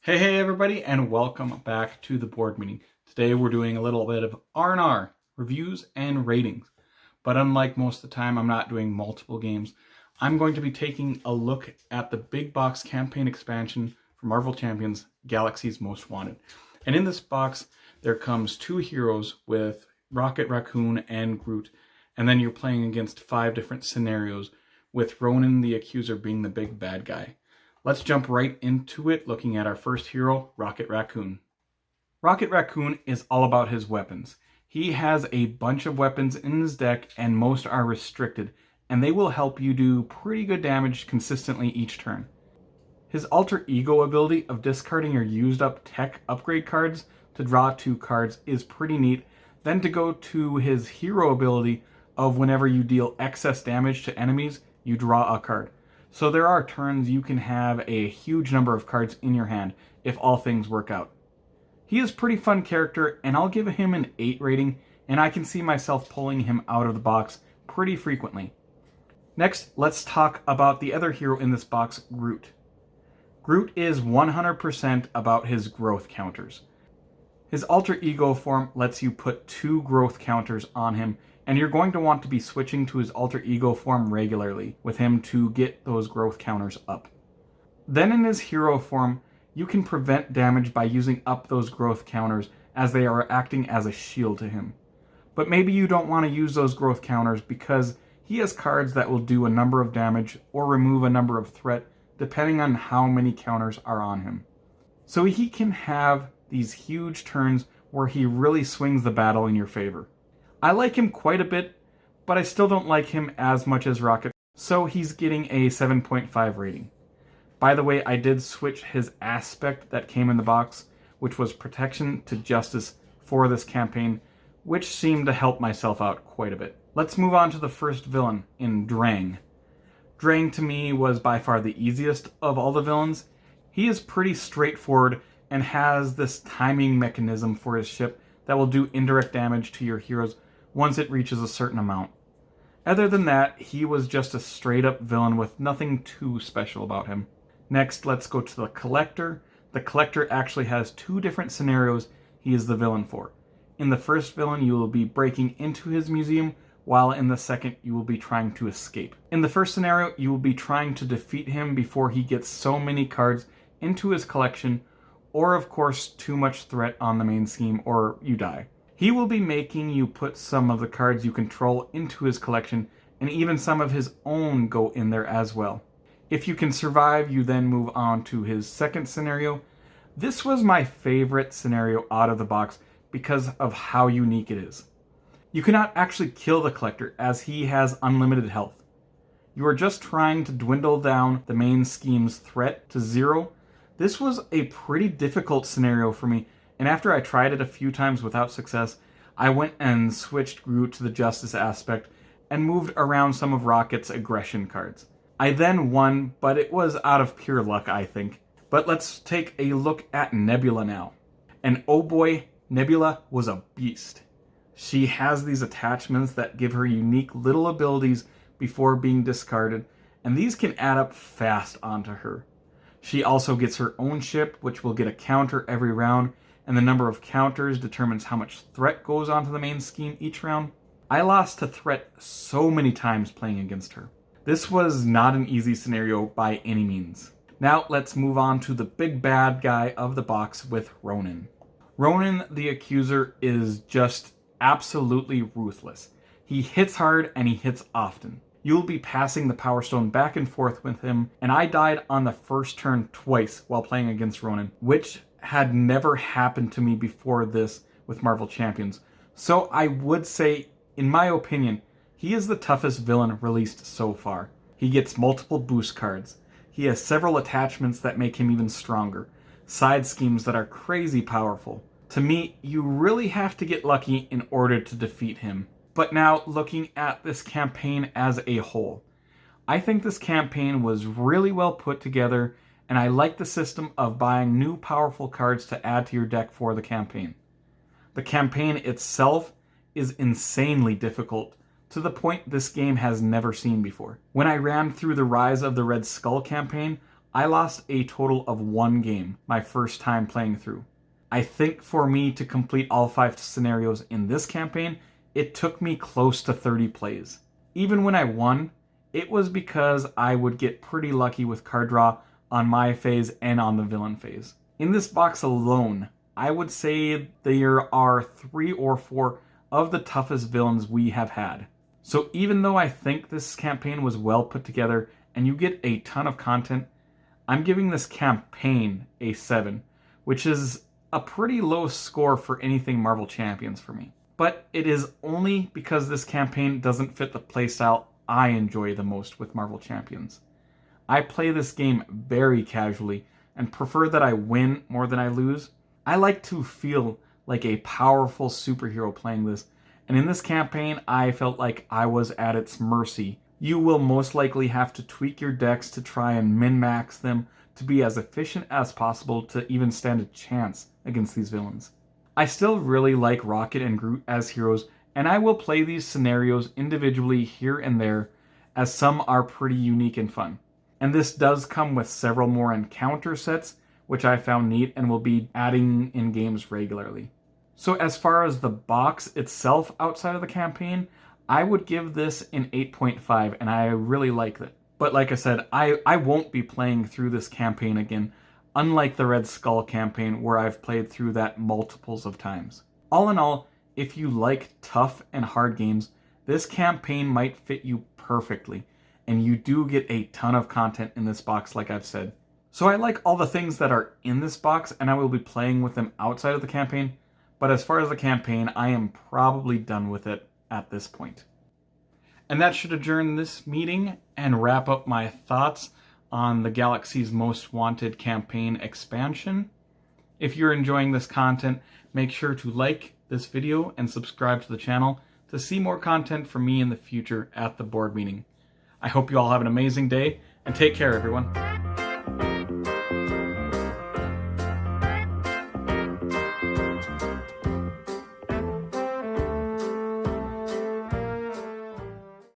Hey everybody, and welcome back to the board meeting. Today we're doing a little bit of R&R, reviews and ratings. But unlike most of the time, I'm not doing multiple games. I'm going to be taking a look at the big box campaign expansion for Marvel Champions, Galaxy's Most Wanted. And in this box, there comes two heroes with Rocket, Raccoon, and Groot. And then you're playing against 5 different scenarios, with Ronan the Accuser being the big bad guy. Let's jump right into it, looking at our first hero, Rocket Raccoon. Rocket Raccoon is all about his weapons. He has a bunch of weapons in his deck, and most are restricted, and they will help you do pretty good damage consistently each turn. His alter ego ability of discarding your used up tech upgrade cards to draw 2 cards is pretty neat. Then to go to his hero ability of whenever you deal excess damage to enemies, you draw a card. So there are turns you can have a huge number of cards in your hand if all things work out. He is a pretty fun character, and I'll give him an 8 rating, and I can see myself pulling him out of the box pretty frequently. Next, let's talk about the other hero in this box, Groot. Groot is 100% about his growth counters. His alter ego form lets you put 2 growth counters on him, and you're going to want to be switching to his alter ego form regularly with him to get those growth counters up. Then in his hero form, you can prevent damage by using up those growth counters as they are acting as a shield to him. But maybe you don't want to use those growth counters because he has cards that will do a number of damage or remove a number of threat depending on how many counters are on him. So he can have these huge turns where he really swings the battle in your favor. I like him quite a bit, but I still don't like him as much as Rocket, so he's getting a 7.5 rating. By the way, I did switch his aspect that came in the box, which was Protection to Justice for this campaign, which seemed to help myself out quite a bit. Let's move on to the first villain in Drang. Drang to me was by far the easiest of all the villains. He is pretty straightforward and has this timing mechanism for his ship that will do indirect damage to your heroes once it reaches a certain amount. Other than that, he was just a straight up villain with nothing too special about him. Next, let's go to the Collector. The Collector actually has 2 different scenarios he is the villain for. In the first villain, you will be breaking into his museum, while in the second, you will be trying to escape. In the first scenario, you will be trying to defeat him before he gets so many cards into his collection, or of course, too much threat on the main scheme, or you die. He will be making you put some of the cards you control into his collection, and even some of his own go in there as well. If you can survive, you then move on to his second scenario. This was my favorite scenario out of the box because of how unique it is. You cannot actually kill the Collector as he has unlimited health. You are just trying to dwindle down the main scheme's threat to 0. This was a pretty difficult scenario for me, and after I tried it a few times without success, I went and switched Groot to the Justice aspect and moved around some of Rocket's aggression cards. I then won, but it was out of pure luck, I think. But let's take a look at Nebula now. And oh boy, Nebula was a beast. She has these attachments that give her unique little abilities before being discarded, and these can add up fast onto her. She also gets her own ship, which will get a counter every round, and the number of counters determines how much threat goes onto the main scheme each round. I lost to threat so many times playing against her. This was not an easy scenario by any means. Now let's move on to the big bad guy of the box with Ronan. Ronan the Accuser is just absolutely ruthless. He hits hard and he hits often. You'll be passing the Power Stone back and forth with him, and I died on the first turn twice while playing against Ronan, which had never happened to me before this with Marvel Champions. So I would say, in my opinion, he is the toughest villain released so far. He gets multiple boost cards. He has several attachments that make him even stronger. Side schemes that are crazy powerful. To me, you really have to get lucky in order to defeat him. But now, looking at this campaign as a whole, I think this campaign was really well put together, and I like the system of buying new powerful cards to add to your deck for the campaign. The campaign itself is insanely difficult, to the point this game has never seen before. When I ran through the Rise of the Red Skull campaign, I lost a total of 1 game my first time playing through. I think for me to complete all 5 scenarios in this campaign, it took me close to 30 plays. Even when I won, it was because I would get pretty lucky with card draw on my phase and on the villain phase. In this box alone, I would say there are 3 or 4 of the toughest villains we have had. So even though I think this campaign was well put together and you get a ton of content, I'm giving this campaign a 7, which is a pretty low score for anything Marvel Champions for me. But it is only because this campaign doesn't fit the playstyle I enjoy the most with Marvel Champions. I play this game very casually and prefer that I win more than I lose. I like to feel like a powerful superhero playing this, and in this campaign I felt like I was at its mercy. You will most likely have to tweak your decks to try and min-max them to be as efficient as possible to even stand a chance against these villains. I still really like Rocket and Groot as heroes, and I will play these scenarios individually here and there, as some are pretty unique and fun. And this does come with several more encounter sets, which I found neat and will be adding in games regularly. So as far as the box itself outside of the campaign, I would give this an 8.5, and I really like it. But like I said, I won't be playing through this campaign again, unlike the Red Skull campaign where I've played through that multiples of times. All in all, if you like tough and hard games, this campaign might fit you perfectly, and you do get a ton of content in this box like I've said. So I like all the things that are in this box, and I will be playing with them outside of the campaign, but as far as the campaign, I am probably done with it at this point. And that should adjourn this meeting and wrap up my thoughts on the Galaxy's Most Wanted campaign expansion. If you're enjoying this content, make sure to like this video and subscribe to the channel to see more content from me in the future at the board meeting. I hope you all have an amazing day, and take care, everyone.